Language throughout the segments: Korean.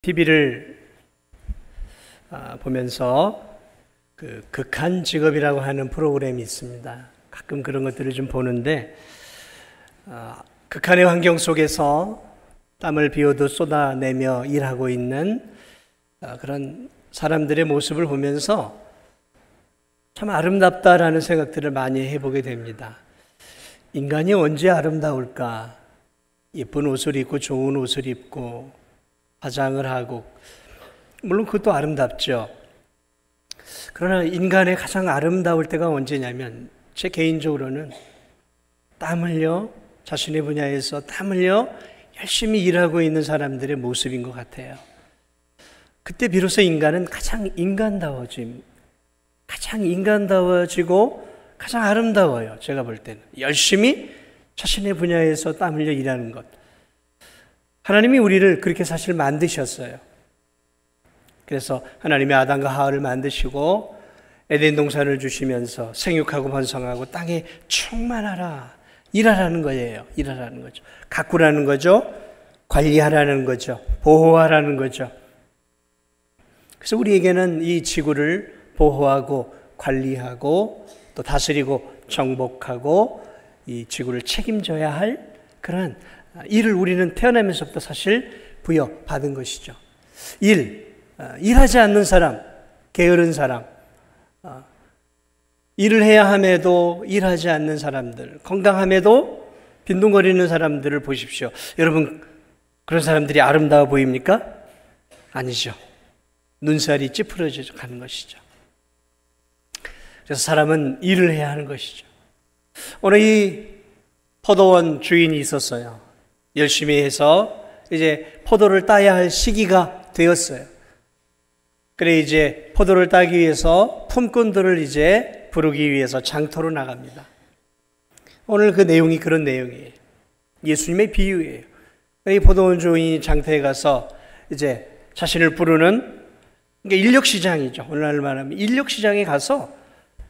TV를 보면서 그 극한 직업이라고 하는 프로그램이 있습니다. 가끔 그런 것들을 좀 보는데 극한의 환경 속에서 땀을 비워도 쏟아내며 일하고 있는 그런 사람들의 모습을 보면서 참 아름답다라는 생각들을 많이 해보게 됩니다. 인간이 언제 아름다울까? 예쁜 옷을 입고 좋은 옷을 입고 화장을 하고, 물론 그것도 아름답죠. 그러나 인간의 가장 아름다울 때가 언제냐면 제 개인적으로는 땀 흘려 자신의 분야에서 땀 흘려 열심히 일하고 있는 사람들의 모습인 것 같아요. 그때 비로소 인간은 가장 인간다워지고 가장 아름다워요. 제가 볼 때는 열심히 자신의 분야에서 땀 흘려 일하는 것. 하나님이 우리를 그렇게 사실 만드셨어요. 그래서 하나님이 아담과 하와를 만드시고 에덴 동산을 주시면서 생육하고 번성하고 땅에 충만하라, 일하라는 거예요. 일하라는 거죠. 가꾸라는 거죠. 관리하라는 거죠. 보호하라는 거죠. 그래서 우리에게는 이 지구를 보호하고 관리하고 또 다스리고 정복하고 이 지구를 책임져야 할 그런 일을 우리는 태어나면서부터 사실 부여받은 것이죠. 일하지 않는 사람, 게으른 사람, 일을 해야 함에도 일하지 않는 사람들, 건강함에도 빈둥거리는 사람들을 보십시오. 여러분, 그런 사람들이 아름다워 보입니까? 아니죠. 눈살이 찌푸려져 가는 것이죠. 그래서 사람은 일을 해야 하는 것이죠. 오늘 이 포도원 주인이 있었어요. 열심히 해서 이제 포도를 따야 할 시기가 되었어요. 그래 이제 포도를 따기 위해서 품꾼들을 이제 부르기 위해서 장터로 나갑니다. 오늘 그 내용이 그런 내용이에요. 예수님의 비유예요. 이 포도원 주인이 장터에 가서 이제 자신을 부르는, 그러니까 인력시장이죠. 오늘날로 말하면 인력시장에 가서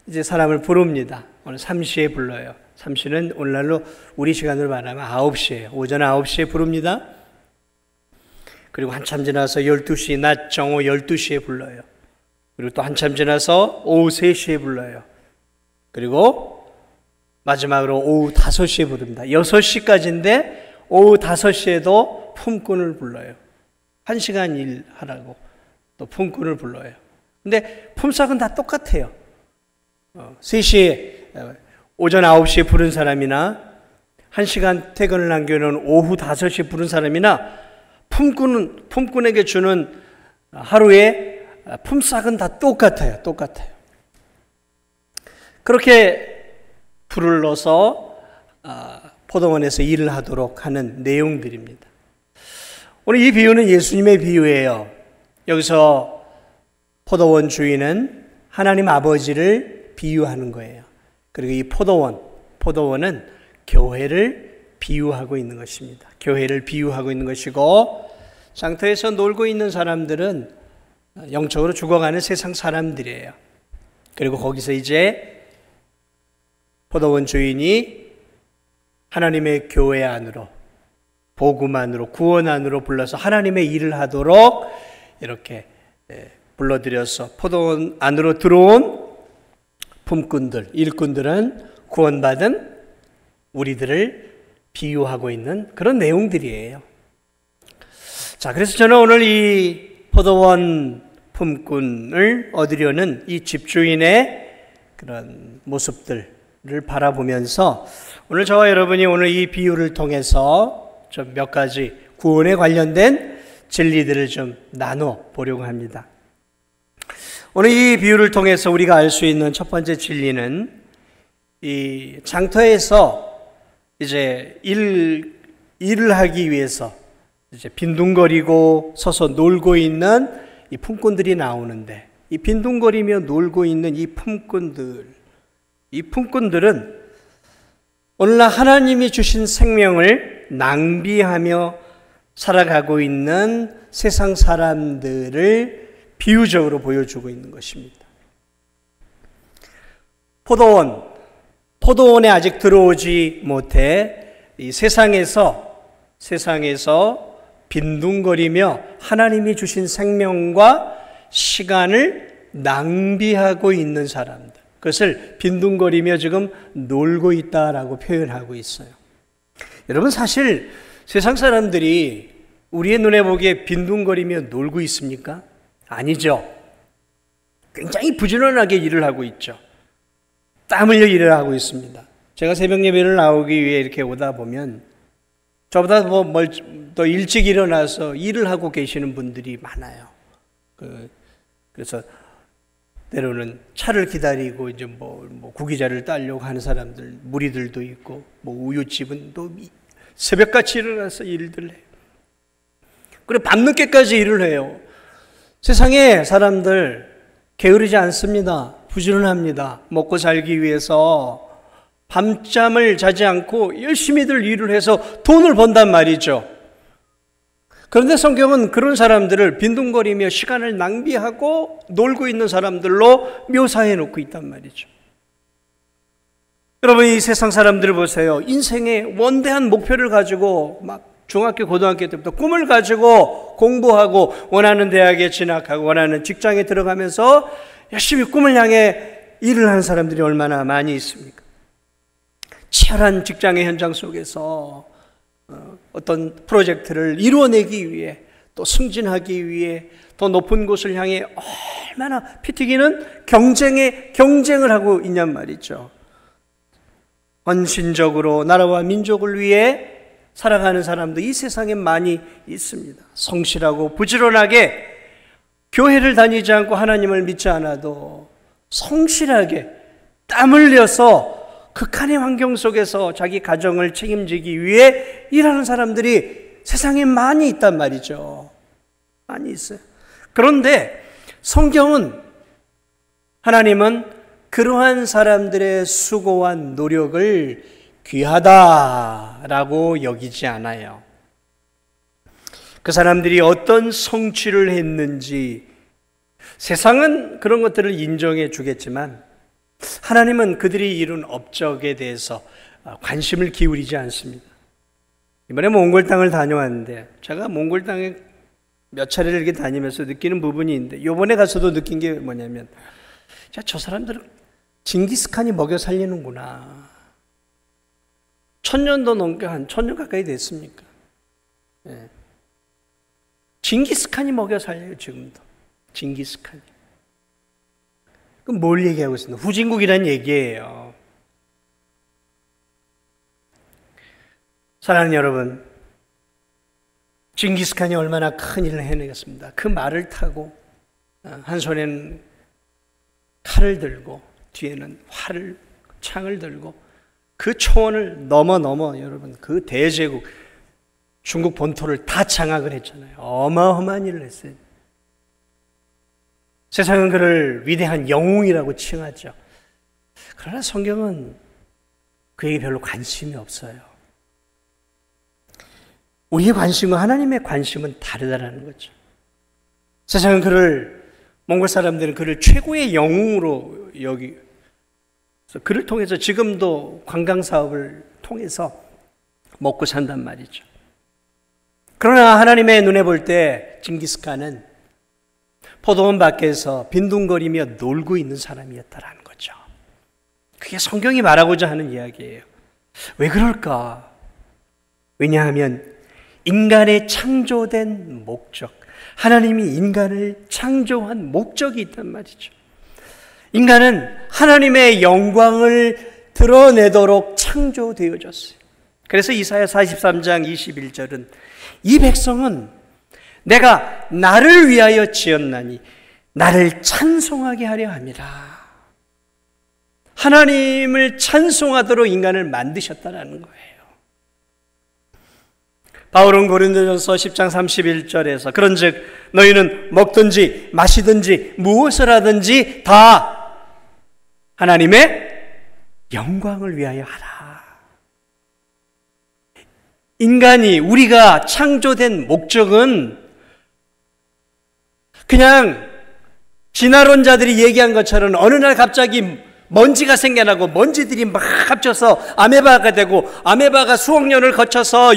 이제 사람을 부릅니다. 오늘 3시에 불러요. 3시는 오늘날로 우리 시간으로 말하면 9시예요. 오전 9시에 부릅니다. 그리고 한참 지나서 12시, 낮 정오 12시에 불러요. 그리고 또 한참 지나서 오후 3시에 불러요. 그리고 마지막으로 오후 5시에 부릅니다. 6시까지인데 오후 5시에도 품꾼을 불러요. 1시간 일하라고 또 품꾼을 불러요. 근데 품삯은 다 똑같아요. 3시에 오전 9시에 부른 사람이나 1시간 퇴근을 남겨놓은 오후 5시에 부른 사람이나 품꾼에게 주는 하루의 품삯은 다 똑같아요. 그렇게 불을 넣어서 포도원에서 일을 하도록 하는 내용들입니다. 오늘 이 비유는 예수님의 비유예요. 여기서 포도원 주인은 하나님 아버지를 비유하는 거예요. 그리고 이 포도원은 교회를 비유하고 있는 것입니다. 교회를 비유하고 있는 것이고, 장터에서 놀고 있는 사람들은 영적으로 죽어가는 세상 사람들이에요. 그리고 거기서 이제 포도원 주인이 하나님의 교회 안으로, 복음 안으로, 구원 안으로 불러서 하나님의 일을 하도록 이렇게 불러들여서 포도원 안으로 들어온 품꾼들, 일꾼들은 구원받은 우리들을 비유하고 있는 그런 내용들이에요. 자, 그래서 저는 오늘 이 포도원 품꾼을 얻으려는 이 집주인의 그런 모습들을 바라보면서 오늘 저와 여러분이 오늘 이 비유를 통해서 좀 몇 가지 구원에 관련된 진리들을 좀 나눠 보려고 합니다. 오늘 이 비유를 통해서 우리가 알 수 있는 첫 번째 진리는 이 장터에서 이제 일을 하기 위해서 이제 빈둥거리고 서서 놀고 있는 이 품꾼들이 나오는데, 이 빈둥거리며 놀고 있는 이 품꾼들은 오늘날 하나님이 주신 생명을 낭비하며 살아가고 있는 세상 사람들을 비유적으로 보여주고 있는 것입니다. 포도원에 아직 들어오지 못해 이 세상에서 빈둥거리며 하나님이 주신 생명과 시간을 낭비하고 있는 사람들, 그것을 빈둥거리며 지금 놀고 있다라고 표현하고 있어요. 여러분, 사실 세상 사람들이 우리의 눈에 보기에 빈둥거리며 놀고 있습니까? 아니죠. 굉장히 부지런하게 일을 하고 있죠. 땀 흘려 일을 하고 있습니다. 제가 새벽 예배를 나오기 위해 이렇게 오다 보면 저보다 더 일찍 일어나서 일을 하고 계시는 분들이 많아요. 그래서 때로는 차를 기다리고 이제 구기자를 따려고 하는 사람들, 무리들도 있고, 우유집은 또 새벽같이 일어나서 일들 해요. 그리고 밤늦게까지 일을 해요. 세상에 사람들 게으르지 않습니다. 부지런합니다. 먹고 살기 위해서 밤잠을 자지 않고 열심히들 일을 해서 돈을 번단 말이죠. 그런데 성경은 그런 사람들을 빈둥거리며 시간을 낭비하고 놀고 있는 사람들로 묘사해 놓고 있단 말이죠. 여러분, 이 세상 사람들을 보세요. 인생의 원대한 목표를 가지고 막 중학교, 고등학교 때부터 꿈을 가지고 공부하고 원하는 대학에 진학하고 원하는 직장에 들어가면서 열심히 꿈을 향해 일을 하는 사람들이 얼마나 많이 있습니까? 치열한 직장의 현장 속에서 어떤 프로젝트를 이루어내기 위해, 또 승진하기 위해, 더 높은 곳을 향해 얼마나 피 튀기는 경쟁을 하고 있냔 말이죠. 헌신적으로 나라와 민족을 위해 살아가는 사람도 이 세상에 많이 있습니다. 성실하고 부지런하게 교회를 다니지 않고 하나님을 믿지 않아도 성실하게 땀 흘려서 극한의 환경 속에서 자기 가정을 책임지기 위해 일하는 사람들이 세상에 많이 있단 말이죠. 많이 있어요. 그런데 성경은, 하나님은 그러한 사람들의 수고와 노력을 귀하다라고 여기지 않아요. 그 사람들이 어떤 성취를 했는지 세상은 그런 것들을 인정해 주겠지만 하나님은 그들이 이룬 업적에 대해서 관심을 기울이지 않습니다. 이번에 몽골 땅을 다녀왔는데 제가 몽골 땅에 몇 차례를 이렇게 다니면서 느끼는 부분이 있는데, 이번에 가서도 느낀 게 뭐냐면, 저 사람들은 징기스칸이 먹여 살리는구나. 1000년도 넘게, 한 1000년 가까이 됐습니까? 예. 징기스칸이 먹여 살려요, 지금도. 징기스칸이. 그럼 뭘 얘기하고 있습니까? 후진국이라는 얘기예요. 사랑하는 여러분, 징기스칸이 얼마나 큰 일을 해내겠습니다. 그 말을 타고 한 손에는 칼을 들고 뒤에는 창을 들고 그 초원을 넘어 여러분, 그 대제국 중국 본토를 다 장악을 했잖아요. 어마어마한 일을 했어요. 세상은 그를 위대한 영웅이라고 칭하죠. 그러나 성경은 그에게 별로 관심이 없어요. 우리의 관심과 하나님의 관심은 다르다는 거죠. 세상은 몽골 사람들은 그를 최고의 영웅으로 그를 통해서 지금도 관광 사업을 통해서 먹고 산단 말이죠. 그러나 하나님의 눈에 볼 때 징기스칸은 포도원 밖에서 빈둥거리며 놀고 있는 사람이었다라는 거죠. 그게 성경이 말하고자 하는 이야기예요. 왜 그럴까? 왜냐하면 인간의 창조된 목적, 하나님이 인간을 창조한 목적이 있단 말이죠. 인간은 하나님의 영광을 드러내도록 창조되어졌어요. 그래서 이사야 43장 21절은 이 백성은 내가 나를 위하여 지었나니 나를 찬송하게 하려 함이라. 하나님을 찬송하도록 인간을 만드셨다라는 거예요. 바울은 고린도전서 10장 31절에서 그런즉 너희는 먹든지 마시든지 무엇을 하든지 다 하나님의 영광을 위하여 하라. 우리가 창조된 목적은 그냥 진화론자들이 얘기한 것처럼 어느 날 갑자기 먼지가 생겨나고 먼지들이 막 합쳐서 아메바가 되고 아메바가 수억 년을 거쳐서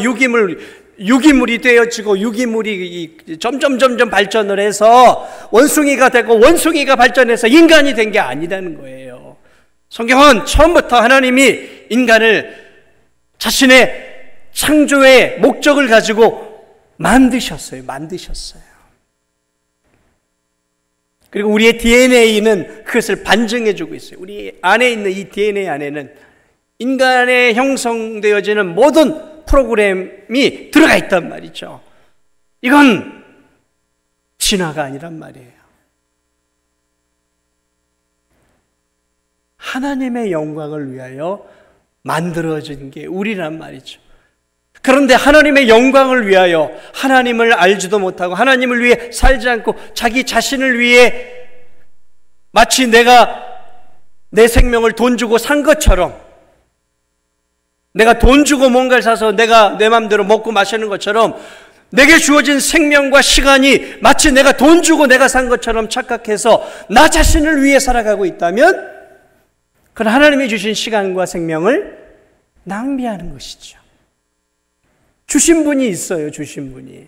유기물이 되어지고 유기물이 점점 발전을 해서 원숭이가 되고 원숭이가 발전해서 인간이 된 게 아니라는 거예요. 성경은 처음부터 하나님이 인간을 자신의 창조의 목적을 가지고 만드셨어요. 그리고 우리의 DNA는 그것을 반증해주고 있어요. 우리 안에 있는 이 DNA 안에는 인간의 형성되어지는 모든 프로그램이 들어가 있단 말이죠. 이건 진화가 아니란 말이에요. 하나님의 영광을 위하여 만들어진 게 우리란 말이죠. 그런데 하나님의 영광을 위하여 하나님을 알지도 못하고 하나님을 위해 살지 않고 자기 자신을 위해 마치 내가 내 생명을 돈 주고 산 것처럼, 내가 돈 주고 뭔가를 사서 내가 내 마음대로 먹고 마시는 것처럼 내게 주어진 생명과 시간이 마치 내가 돈 주고 내가 산 것처럼 착각해서 나 자신을 위해 살아가고 있다면 그건 하나님이 주신 시간과 생명을 낭비하는 것이죠. 주신 분이 있어요. 주신 분이.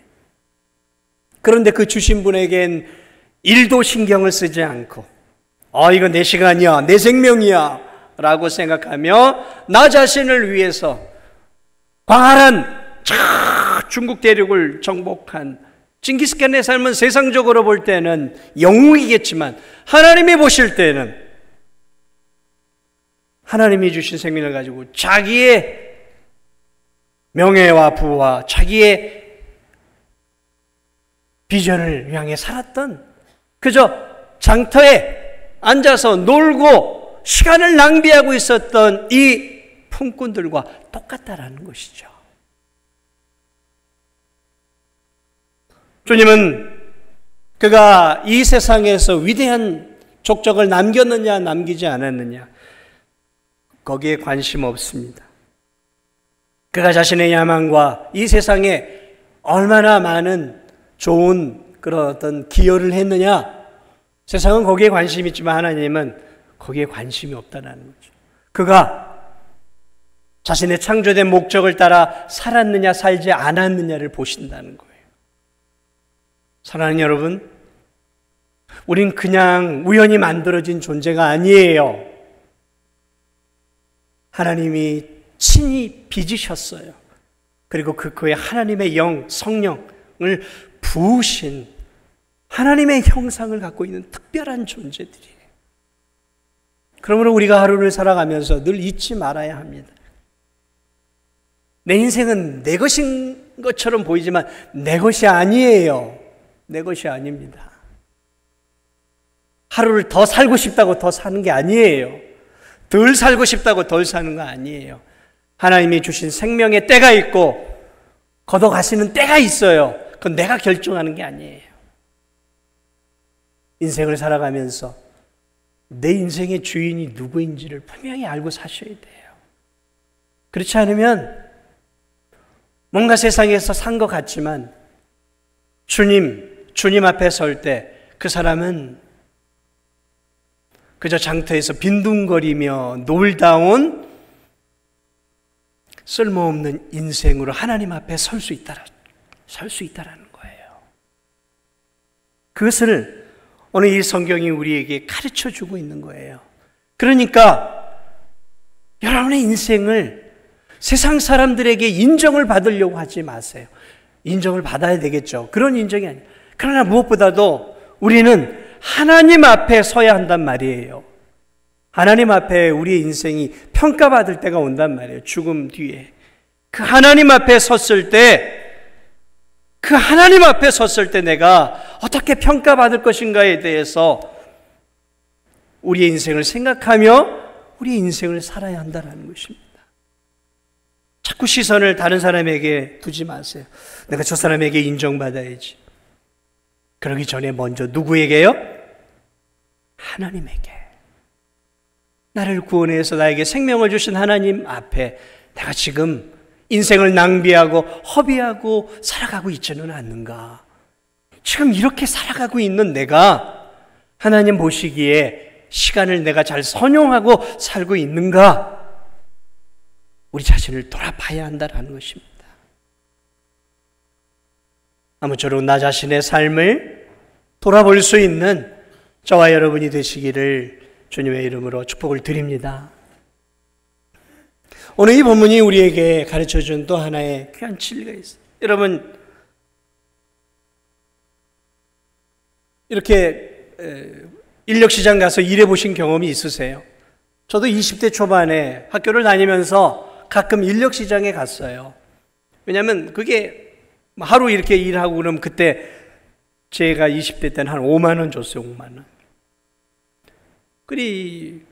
그런데 그 주신 분에겐 일도 신경을 쓰지 않고 이거 내 시간이야, 내 생명이야 라고 생각하며 나 자신을 위해서 광활한 중국 대륙을 정복한 징기스칸의 삶은 세상적으로 볼 때는 영웅이겠지만 하나님이 보실 때는 하나님이 주신 생명을 가지고 자기의 명예와 부와 자기의 비전을 향해 살았던, 그저 장터에 앉아서 놀고 시간을 낭비하고 있었던 이 품꾼들과 똑같다라는 것이죠. 주님은 그가 이 세상에서 위대한 족적을 남겼느냐 남기지 않았느냐 거기에 관심 없습니다. 그가 자신의 야망과 이 세상에 얼마나 많은 좋은 그런 어떤 기여를 했느냐, 세상은 거기에 관심이 있지만 하나님은 거기에 관심이 없다는 거죠. 그가 자신의 창조된 목적을 따라 살았느냐 살지 않았느냐를 보신다는 거예요. 사랑하는 여러분, 우린 그냥 우연히 만들어진 존재가 아니에요. 하나님이 친히 빚으셨어요. 그리고 그의 하나님의 영, 성령을 부으신 하나님의 형상을 갖고 있는 특별한 존재들이에요. 그러므로 우리가 하루를 살아가면서 늘 잊지 말아야 합니다. 내 인생은 내 것인 것처럼 보이지만 내 것이 아니에요. 내 것이 아닙니다. 하루를 더 살고 싶다고 더 사는 게 아니에요. 덜 살고 싶다고 덜 사는 거 아니에요. 하나님이 주신 생명의 때가 있고 걷어가시는 때가 있어요. 그건 내가 결정하는 게 아니에요. 인생을 살아가면서 내 인생의 주인이 누구인지를 분명히 알고 사셔야 돼요. 그렇지 않으면 뭔가 세상에서 산 것 같지만 주님 앞에 설 때 그 사람은 그저 장터에서 빈둥거리며 놀다 온 쓸모없는 인생으로 하나님 앞에 설 수 있다라는 거예요. 그것을 오늘 이 성경이 우리에게 가르쳐 주고 있는 거예요. 그러니까 여러분의 인생을 세상 사람들에게 인정을 받으려고 하지 마세요. 인정을 받아야 되겠죠. 그런 인정이 아니에요. 그러나 무엇보다도 우리는 하나님 앞에 서야 한단 말이에요. 하나님 앞에 우리의 인생이 평가받을 때가 온단 말이에요. 죽음 뒤에. 그 하나님 앞에 섰을 때, 내가 어떻게 평가받을 것인가에 대해서 우리의 인생을 생각하며 우리의 인생을 살아야 한다는 것입니다. 자꾸 시선을 다른 사람에게 두지 마세요. 내가 저 사람에게 인정받아야지. 그러기 전에 먼저 누구에게요? 하나님에게. 나를 구원해서 나에게 생명을 주신 하나님 앞에 내가 지금 인생을 낭비하고 허비하고 살아가고 있지는 않는가? 지금 이렇게 살아가고 있는 내가 하나님 보시기에 시간을 내가 잘 선용하고 살고 있는가? 우리 자신을 돌아봐야 한다는 것입니다. 아무쪼록 나 자신의 삶을 돌아볼 수 있는 저와 여러분이 되시기를 주님의 이름으로 축복을 드립니다. 오늘 이 본문이 우리에게 가르쳐준 또 하나의 귀한 진리가 있어요. 여러분, 이렇게 인력시장 가서 일해보신 경험이 있으세요? 저도 20대 초반에 학교를 다니면서 가끔 인력시장에 갔어요. 왜냐하면 그게 하루 이렇게 일하고 그러면 그때 제가 20대 때는 한 5만 원 줬어요. 5만 원. 그리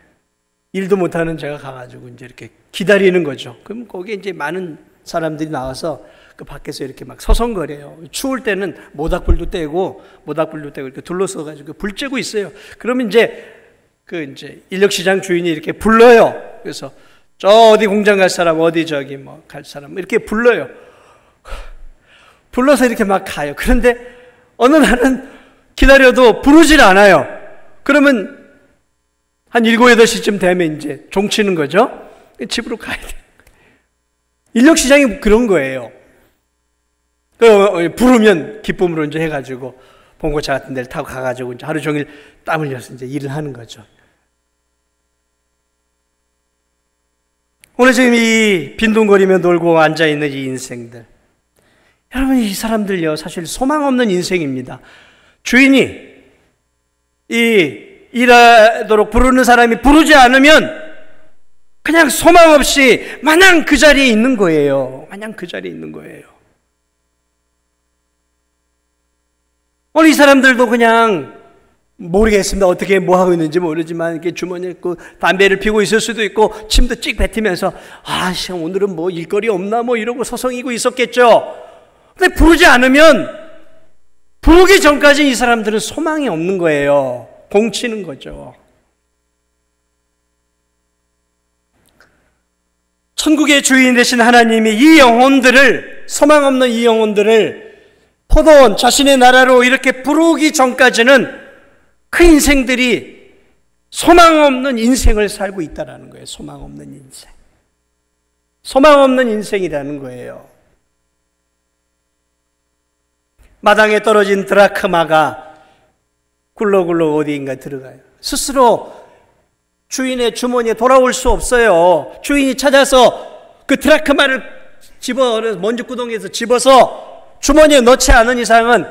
일도 못하는 제가 가가지고 이제 이렇게 기다리는 거죠. 그럼 거기에 이제 많은 사람들이 나와서 그 밖에서 이렇게 막 서성거려요. 추울 때는 모닥불도 떼고 이렇게 둘러서가지고 불 쬐고 있어요. 그러면 이제 인력시장 주인이 이렇게 불러요. 그래서 저 어디 공장 갈 사람, 어디 저기 뭐 갈 사람 이렇게 불러요. 불러서 이렇게 막 가요. 그런데 어느 날은 기다려도 부르질 않아요. 그러면 한 7, 8시쯤 되면 이제 종치는 거죠. 집으로 가야 돼요. 인력시장이 그런 거예요. 부르면 기쁨으로 이제 해가지고 봉고차 같은 데를 타고 가가지고 이제 하루 종일 땀 흘려서 이제 일을 하는 거죠. 오늘 지금 이 빈둥거리며 놀고 앉아있는 이 인생들, 여러분, 이 사람들요, 사실 소망 없는 인생입니다. 주인이 일하도록 부르는 사람이 부르지 않으면 그냥 소망 없이 마냥 그 자리에 있는 거예요. 마냥 그 자리에 있는 거예요. 오늘 이 사람들도 그냥 모르겠습니다. 어떻게 뭐 하고 있는지 모르지만 이렇게 주머니에 있고 담배를 피고 있을 수도 있고 침도 찍 뱉으면서 오늘은 뭐 일거리 없나 뭐 이러고 서성이고 있었겠죠. 근데 부르지 않으면 부르기 전까지 이 사람들은 소망이 없는 거예요. 공치는 거죠. 천국의 주인 되신 하나님이 이 영혼들을, 소망 없는 이 영혼들을 포도원 자신의 나라로 이렇게 부르기 전까지는 그 인생들이 소망 없는 인생을 살고 있다는 거예요. 소망 없는 인생. 소망 없는 인생이라는 거예요. 마당에 떨어진 드라크마가 굴러굴러 어디인가 들어가요. 스스로 주인의 주머니에 돌아올 수 없어요. 주인이 찾아서 그 드라크마를 먼지구덩이에서 집어서 주머니에 넣지 않은 이상은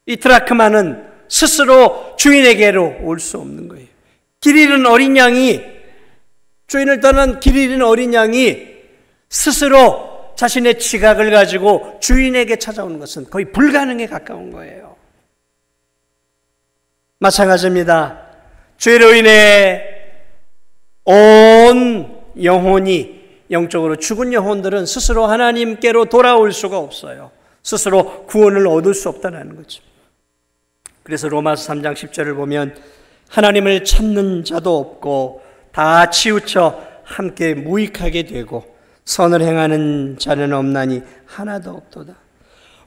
이 드라크마는 스스로 주인에게로 올 수 없는 거예요. 길 잃은 어린 양이, 주인을 떠난 길 잃은 어린 양이 스스로 자신의 지각을 가지고 주인에게 찾아오는 것은 거의 불가능에 가까운 거예요. 마찬가지입니다. 죄로 인해 온 영혼이, 영적으로 죽은 영혼들은 스스로 하나님께로 돌아올 수가 없어요. 스스로 구원을 얻을 수 없다는 거죠. 그래서 로마서 3장 10절을 보면 하나님을 찾는 자도 없고 다 치우쳐 함께 무익하게 되고 선을 행하는 자는 없나니 하나도 없도다.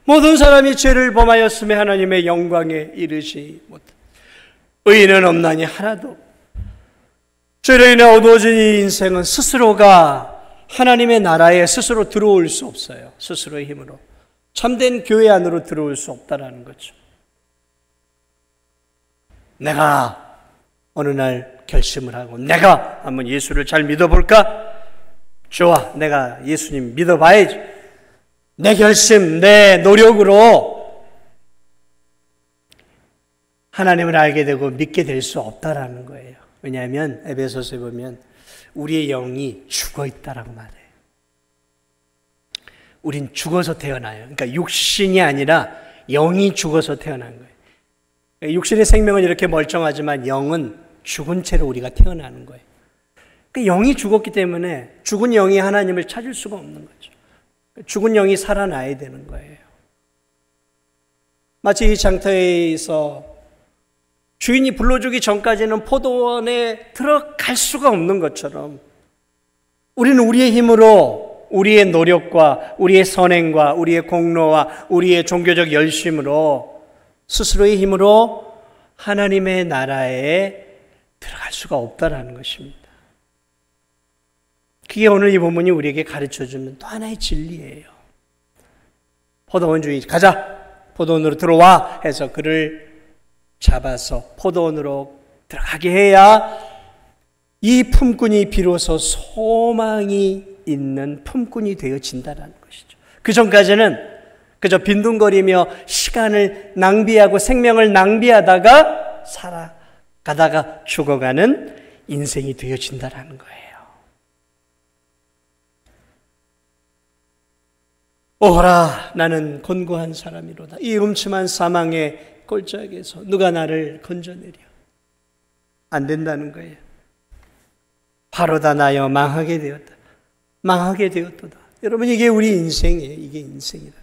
모든 사람이 죄를 범하였으며 하나님의 영광에 이르지 못하다. 의인은 없나니 하나도 없다. 죄로 인해 어두워진 이 인생은 스스로가 하나님의 나라에 스스로 들어올 수 없어요. 스스로의 힘으로. 참된 교회 안으로 들어올 수 없다는 거죠. 내가 어느 날 결심을 하고 내가 한번 예수를 잘 믿어볼까? 좋아, 내가 예수님 믿어봐야지. 내 결심, 내 노력으로 하나님을 알게 되고 믿게 될 수 없다라는 거예요. 왜냐하면 에베소서에 보면 우리의 영이 죽어있다라고 말해요. 우린 죽어서 태어나요. 그러니까 육신이 아니라 영이 죽어서 태어난 거예요. 육신의 생명은 이렇게 멀쩡하지만 영은 죽은 채로 우리가 태어나는 거예요. 그러니까 영이 죽었기 때문에 죽은 영이 하나님을 찾을 수가 없는 거죠. 죽은 영이 살아나야 되는 거예요. 마치 이 장터에서 주인이 불러주기 전까지는 포도원에 들어갈 수가 없는 것처럼 우리는 우리의 힘으로, 우리의 노력과 우리의 선행과 우리의 공로와 우리의 종교적 열심으로 스스로의 힘으로 하나님의 나라에 들어갈 수가 없다라는 것입니다. 그게 오늘 이 본문이 우리에게 가르쳐주는 또 하나의 진리예요. 포도원 주인, 가자! 포도원으로 들어와! 해서 그를 잡아서 포도원으로 들어가게 해야 이 품꾼이 비로소 소망이 있는 품꾼이 되어진다는 것이죠. 그 전까지는 그저 빈둥거리며 시간을 낭비하고 생명을 낭비하다가 살아가다가 죽어가는 인생이 되어진다는 거예요. 오호라, 나는 곤고한 사람이로다. 이 음침한 사망의 꼴짝에서 누가 나를 건져내려. 안 된다는 거예요. 바로다 나여 망하게 되었다. 망하게 되었도다. 여러분, 이게 우리 인생이에요. 이게 인생이다.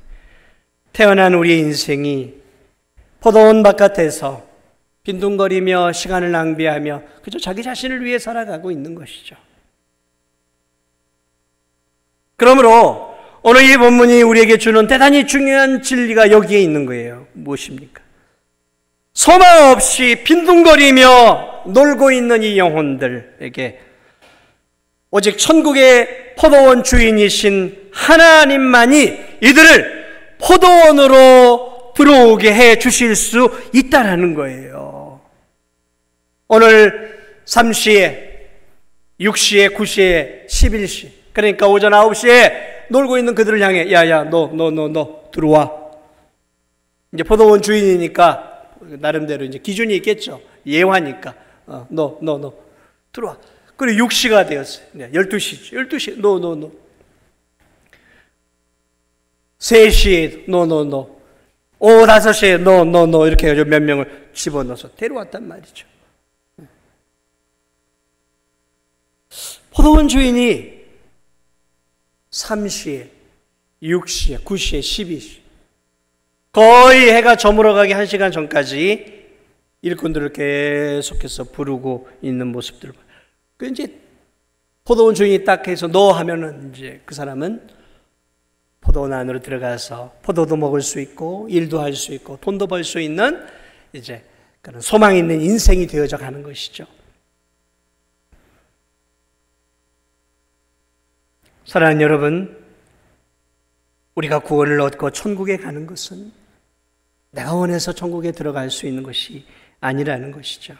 태어난 우리의 인생이 포도원 바깥에서 빈둥거리며 시간을 낭비하며 그저 자기 자신을 위해 살아가고 있는 것이죠. 그러므로 오늘 이 본문이 우리에게 주는 대단히 중요한 진리가 여기에 있는 거예요. 무엇입니까? 소망 없이 빈둥거리며 놀고 있는 이 영혼들에게 오직 천국의 포도원 주인이신 하나님만이 이들을 포도원으로 들어오게 해 주실 수 있다라는 거예요. 오늘 3시에, 6시에, 9시에, 11시, 그러니까 오전 9시에 놀고 있는 그들을 향해 야야 너 들어와. 이제 포도원 주인이니까 나름대로 이제 기준이 있겠죠. 예화니까 너 들어와. 그리고 6시가 되었어요. 12시죠. 12시 너 3시에 너 오후 5시에 너 이렇게 해서 몇 명을 집어넣어서 데려왔단 말이죠. 포도원 주인이 3시에, 6시에, 9시에, 12시 거의 해가 저물어가기 1시간 전까지 일꾼들을 계속해서 부르고 있는 모습들을 봐요. 그 이제 포도원 주인이 딱 해서 너 하면은 이제 그 사람은 포도원 안으로 들어가서 포도도 먹을 수 있고 일도 할 수 있고 돈도 벌 수 있는 이제 그런 소망 있는 인생이 되어져 가는 것이죠. 사랑하는 여러분, 우리가 구원을 얻고 천국에 가는 것은 내가 원해서 천국에 들어갈 수 있는 것이 아니라는 것이죠.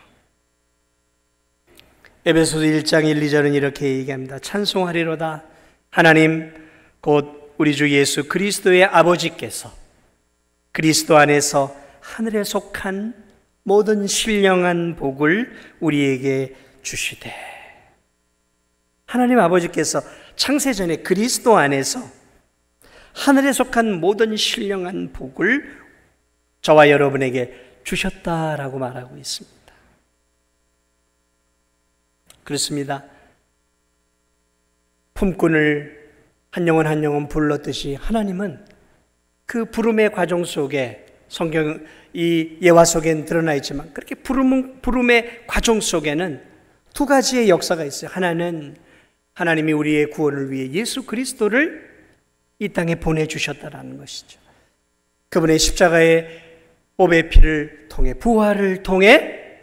에베소서 1장 1, 2절은 이렇게 얘기합니다. 찬송하리로다. 하나님 곧 우리 주 예수 그리스도의 아버지께서 그리스도 안에서 하늘에 속한 모든 신령한 복을 우리에게 주시되. 하나님 아버지께서 창세전에 그리스도 안에서 하늘에 속한 모든 신령한 복을 저와 여러분에게 주셨다라고 말하고 있습니다. 그렇습니다. 품꾼을 한 영혼 한 영혼 불렀듯이 하나님은 그 부름의 과정 속에 성경 이 예화 속엔 드러나 있지만 그렇게 부름의 과정 속에는 두 가지의 역사가 있어요. 하나는 하나님이 우리의 구원을 위해 예수 그리스도를 이 땅에 보내주셨다는 것이죠. 그분의 십자가의 보배 피를 통해 부활을 통해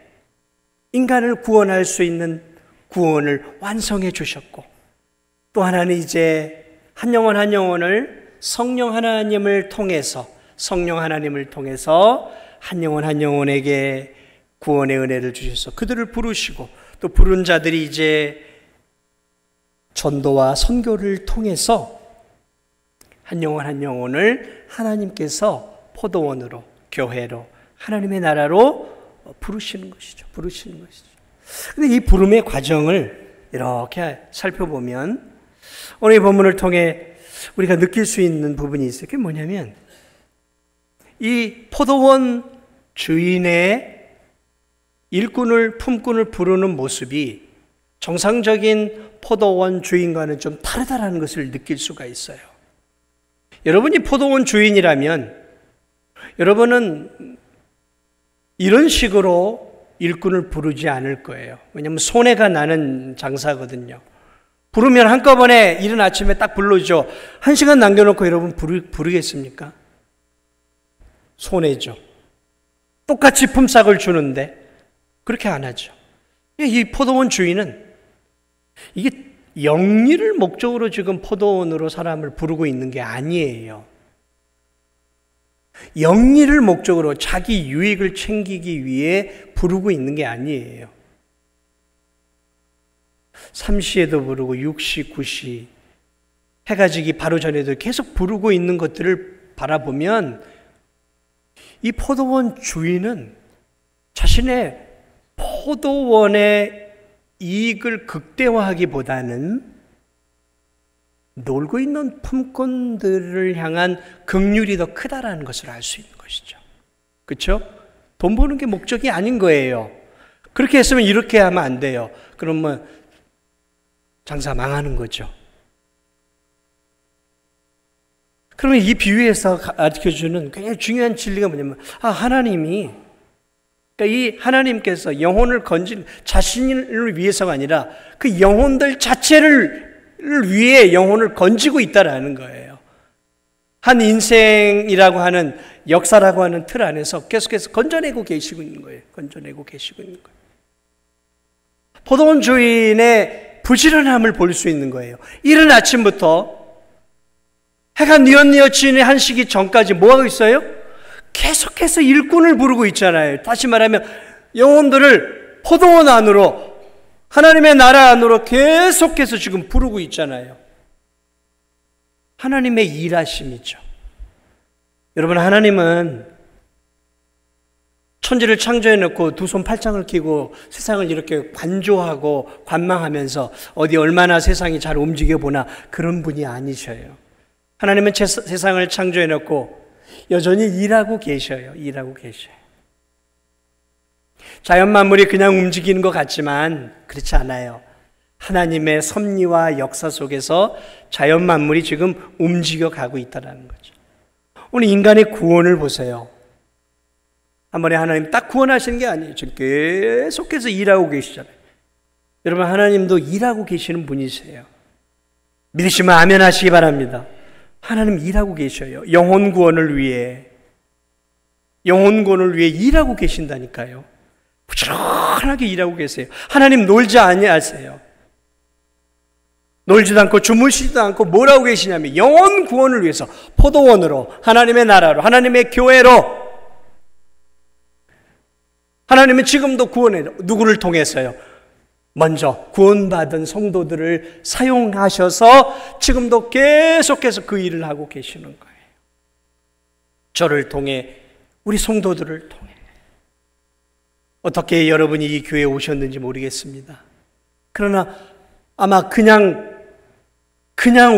인간을 구원할 수 있는 구원을 완성해 주셨고, 또 하나는 이제 한 영혼 한 영혼을 성령 하나님을 통해서 한 영혼 한 영혼에게 구원의 은혜를 주셔서 그들을 부르시고, 또 부른 자들이 이제 전도와 선교를 통해서 한 영혼 한 영혼을 하나님께서 포도원으로, 교회로, 하나님의 나라로 부르시는 것이죠. 그런데 이 부름의 과정을 이렇게 살펴보면 오늘 이 본문을 통해 우리가 느낄 수 있는 부분이 있어요. 그게 뭐냐면 이 포도원 주인의 일꾼을, 품꾼을 부르는 모습이 정상적인 포도원 주인과는 좀 다르다라는 것을 느낄 수가 있어요. 여러분이 포도원 주인이라면 여러분은 이런 식으로 일꾼을 부르지 않을 거예요. 왜냐하면 손해가 나는 장사거든요. 부르면 한꺼번에 이른 아침에 딱 불러줘. 1시간 남겨놓고 여러분 부르겠습니까? 손해죠. 똑같이 품삯을 주는데 그렇게 안 하죠. 이 포도원 주인은 이게 영리를 목적으로 지금 포도원으로 사람을 부르고 있는 게 아니에요. 영리를 목적으로 자기 유익을 챙기기 위해 부르고 있는 게 아니에요. 3시에도 부르고 6시, 9시, 해가 지기 바로 전에도 계속 부르고 있는 것들을 바라보면 이 포도원 주인은 자신의 포도원의 이익을 극대화하기보다는 놀고 있는 품꾼들을 향한 긍휼이 더 크다라는 것을 알 수 있는 것이죠. 그렇죠? 돈 버는 게 목적이 아닌 거예요. 그렇게 했으면 이렇게 하면 안 돼요. 그러면 장사 망하는 거죠. 그러면 이 비유에서 가르쳐주는 굉장히 중요한 진리가 뭐냐면, 하나님이, 그러니까 이 하나님께서 영혼을 건진 자신을 위해서가 아니라 그 영혼들 자체를 위해 영혼을 건지고 있다라는 거예요. 한 인생이라고 하는 역사라고 하는 틀 안에서 계속해서 건져내고 계시고 있는 거예요. 건져내고 계시고 있는 거예요. 포도원 주인의 부지런함을 볼 수 있는 거예요. 이른 아침부터 해가 뉘엿뉘엿 지는 한시기 전까지 뭐하고 있어요? 계속해서 일꾼을 부르고 있잖아요. 다시 말하면 영혼들을 포도원 안으로, 하나님의 나라 안으로 계속해서 지금 부르고 있잖아요. 하나님의 일하심이죠. 여러분, 하나님은 천지를 창조해 놓고 두 손 팔짱을 끼고 세상을 이렇게 관조하고 관망하면서 어디 얼마나 세상이 잘 움직여 보나 그런 분이 아니셔요. 하나님은 세상을 창조해 놓고 여전히 일하고 계셔요. 일하고 계셔요. 자연 만물이 그냥 움직이는 것 같지만 그렇지 않아요. 하나님의 섭리와 역사 속에서 자연 만물이 지금 움직여 가고 있다는 거죠. 오늘 인간의 구원을 보세요. 한 번에 하나님 딱 구원하시는 게 아니에요. 지금 계속해서 일하고 계시잖아요. 여러분, 하나님도 일하고 계시는 분이세요. 믿으시면 아멘 하시기 바랍니다. 하나님 일하고 계셔요. 영혼 구원을 위해 일하고 계신다니까요. 부지런하게 일하고 계세요. 하나님 놀지 아니하세요. 놀지도 않고 주무시지도 않고 뭘 하고 계시냐면 영혼 구원을 위해서 포도원으로, 하나님의 나라로, 하나님의 교회로, 하나님은 지금도 구원해요. 누구를 통해서요? 먼저 구원받은 성도들을 사용하셔서 지금도 계속해서 그 일을 하고 계시는 거예요. 저를 통해, 우리 성도들을 통해. 어떻게 여러분이 이 교회에 오셨는지 모르겠습니다. 그러나 아마 그냥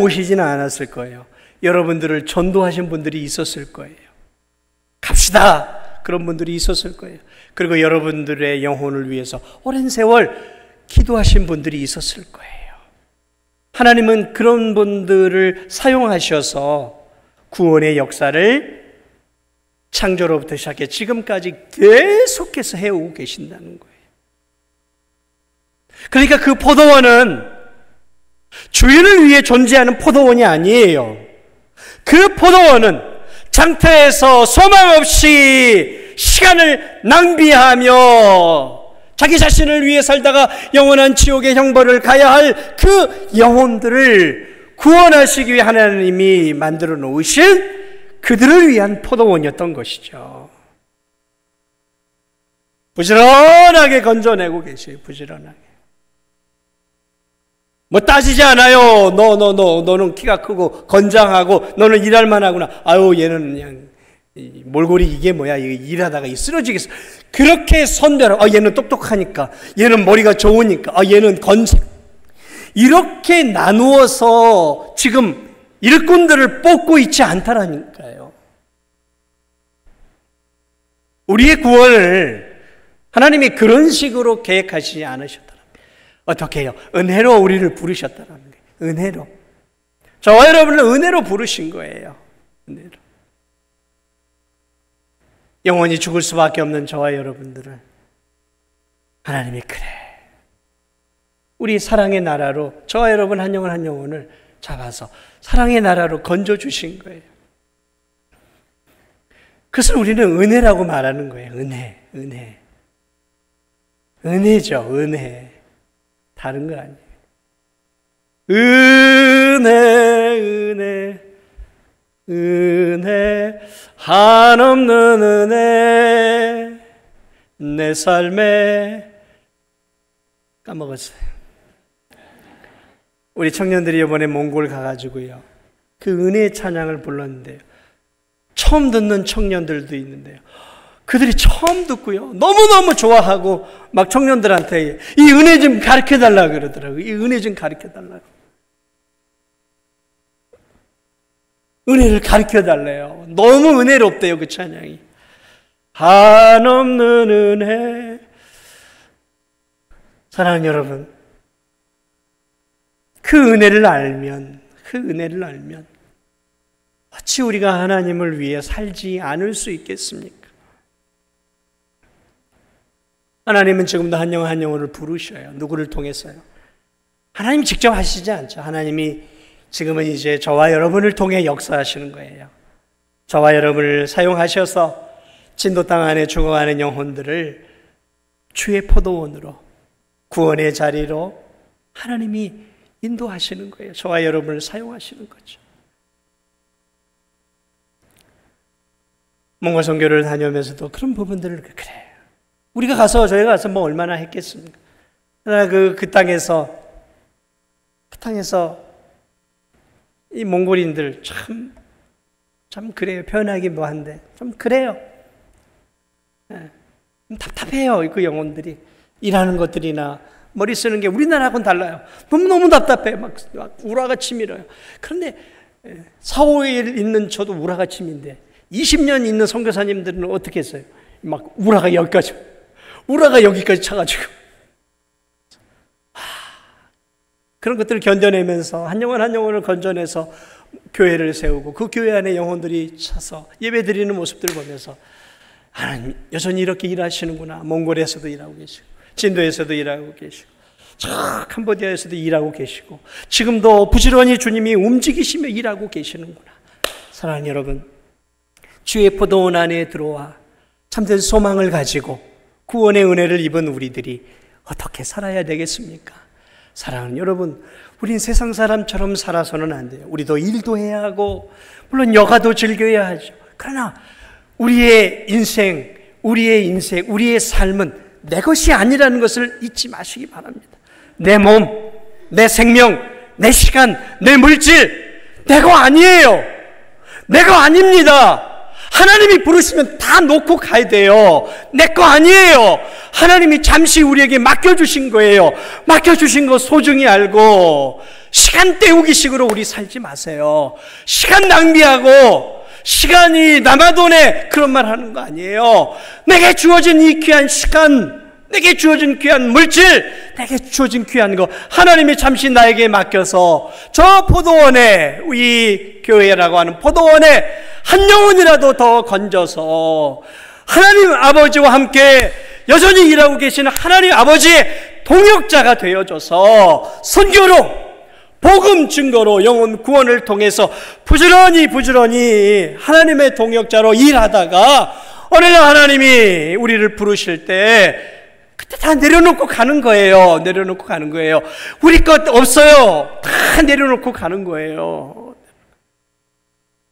오시지는 않았을 거예요. 여러분들을 전도하신 분들이 있었을 거예요. 갑시다! 그런 분들이 있었을 거예요. 그리고 여러분들의 영혼을 위해서 오랜 세월 기도하신 분들이 있었을 거예요. 하나님은 그런 분들을 사용하셔서 구원의 역사를 창조로부터 시작해 지금까지 계속해서 해오고 계신다는 거예요. 그러니까 그 포도원은 주인을 위해 존재하는 포도원이 아니에요. 그 포도원은 장터에서 소망 없이 시간을 낭비하며 자기 자신을 위해 살다가 영원한 지옥의 형벌을 가야 할 그 영혼들을 구원하시기 위해 하나님이 만들어 놓으신 그들을 위한 포도원이었던 것이죠. 부지런하게 건져내고 계세요. 부지런하게. 뭐 따지지 않아요. 너는 키가 크고 건장하고 너는 일할 만하구나. 아유, 얘는 그냥 몰골이 이게 뭐야? 일하다가 쓰러지겠어. 그렇게 선별하고, 얘는 똑똑하니까, 얘는 머리가 좋으니까, 얘는 건장. 이렇게 나누어서 지금 일꾼들을 뽑고 있지 않다라니까요. 우리의 구원을 하나님이 그런 식으로 계획하시지 않으셨다는 거예요. 어떻게 해요? 은혜로 우리를 부르셨다는 거예요. 은혜로. 저와 여러분을 은혜로 부르신 거예요. 은혜로. 영원히 죽을 수밖에 없는 저와 여러분들을 하나님이 그래, 우리 사랑의 나라로 저와 여러분 한 영혼 한 영혼을 잡아서 사랑의 나라로 건져주신 거예요. 그것을 우리는 은혜라고 말하는 거예요. 은혜죠. 은혜. 다른 거 아니에요. 은혜. 한없는 은혜 내 삶에 까먹었어요. 우리 청년들이 이번에 몽골 가가지고요, 그 은혜의 찬양을 불렀는데요, 처음 듣는 청년들도 있는데요, 그들이 처음 듣고요, 너무너무 좋아하고 막 청년들한테 이 은혜 좀 가르쳐달라고 그러더라고요. 이 은혜 좀 가르쳐달라고. 은혜를 가르쳐달래요. 너무 은혜롭대요, 그 찬양이. 한없는 은혜. 사랑하는 여러분, 그 은혜를 알면 어찌 우리가 하나님을 위해 살지 않을 수 있겠습니까? 하나님은 지금도 한 영혼 한 영혼을 부르셔요. 누구를 통해서요? 하나님 직접 하시지 않죠. 하나님이 지금은 이제 저와 여러분을 통해 역사하시는 거예요. 저와 여러분을 사용하셔서 진도 땅 안에 죽어가는 영혼들을 주의 포도원으로, 구원의 자리로 하나님이 인도하시는 거예요. 저와 여러분을 사용하시는 거죠. 몽골 선교를 다녀오면서도 그런 부분들을 그래. 저희가 가서 뭐 얼마나 했겠습니까? 그러나 그 땅에서 이 몽골인들 참 그래요. 표현하기 뭐한데 좀 그래요. 답답해요. 그 영혼들이 일하는 것들이나 머리 쓰는 게 우리나라하고는 달라요. 너무 답답해. 막 우라가 치밀어요. 그런데 4, 5일 있는 저도 우라가 치민데 20년 있는 선교사님들은 어떻게 했어요? 막 우라가 여기까지 차가지고 그런 것들을 견뎌내면서 한 영혼 한 영혼을 건져내서 교회를 세우고 그 교회 안에 영혼들이 차서 예배드리는 모습들을 보면서 하나님 여전히 이렇게 일하시는구나. 몽골에서도 일하고 계시고 진도에서도 일하고 계시고 캄보디아에서도 일하고 계시고 지금도 부지런히 주님이 움직이시며 일하고 계시는구나. 사랑하는 여러분, 주의 포도원 안에 들어와 참된 소망을 가지고 구원의 은혜를 입은 우리들이 어떻게 살아야 되겠습니까? 사랑하는 여러분, 우린 세상 사람처럼 살아서는 안 돼요. 우리도 일도 해야 하고 물론 여가도 즐겨야 하죠. 그러나 우리의 인생, 우리의 삶은 내 것이 아니라는 것을 잊지 마시기 바랍니다. 내 몸, 내 생명, 내 시간, 내 물질, 내 거 아니에요. 내 거 아닙니다. 하나님이 부르시면 다 놓고 가야 돼요. 내 거 아니에요. 하나님이 잠시 우리에게 맡겨주신 거예요. 맡겨주신 거 소중히 알고 시간 때우기식으로 우리 살지 마세요. 시간 낭비하고 시간이 남아도네 그런 말 하는 거 아니에요. 내게 주어진 이 귀한 시간, 내게 주어진 귀한 물질, 내게 주어진 귀한 거 하나님이 잠시 나에게 맡겨서 저 포도원에, 이 교회라고 하는 포도원에 한 영혼이라도 더 건져서 하나님 아버지와 함께 여전히 일하고 계시는 하나님 아버지의 동역자가 되어줘서 선교로, 복음 증거로 영혼 구원을 통해서 부지런히 하나님의 동역자로 일하다가 어느 날 하나님이 우리를 부르실 때 그때 다 내려놓고 가는 거예요. 우리 것 없어요. 다 내려놓고 가는 거예요.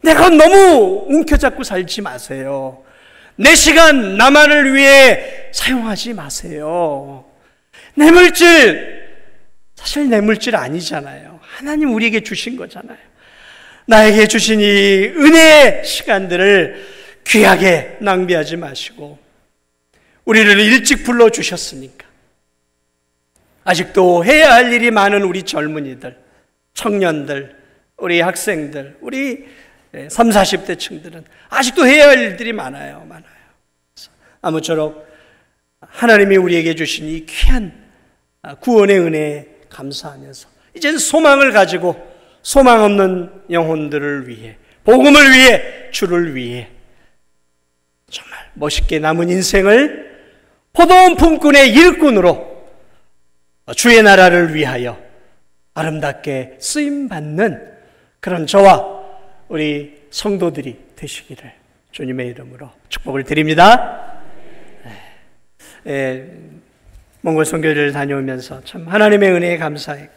내가 너무 움켜잡고 살지 마세요. 내 시간 나만을 위해 사용하지 마세요. 내 물질, 사실 내 물질 아니잖아요. 하나님 우리에게 주신 거잖아요. 나에게 주신 이 은혜의 시간들을 귀하게 낭비하지 마시고 우리를 일찍 불러주셨으니까 아직도 해야 할 일이 많은 우리 젊은이들, 청년들, 우리 학생들, 우리 30, 40대 층들은 아직도 해야 할 일들이 많아요. 아무쪼록 하나님이 우리에게 주신 이 귀한 구원의 은혜에 감사하면서 이제는 소망을 가지고 소망 없는 영혼들을 위해, 복음을 위해, 주를 위해 정말 멋있게 남은 인생을 포도원 품꾼의 일꾼으로 주의 나라를 위하여 아름답게 쓰임받는 그런 저와 우리 성도들이 되시기를 주님의 이름으로 축복을 드립니다. 몽골 선교를 다녀오면서 참 하나님의 은혜에 감사해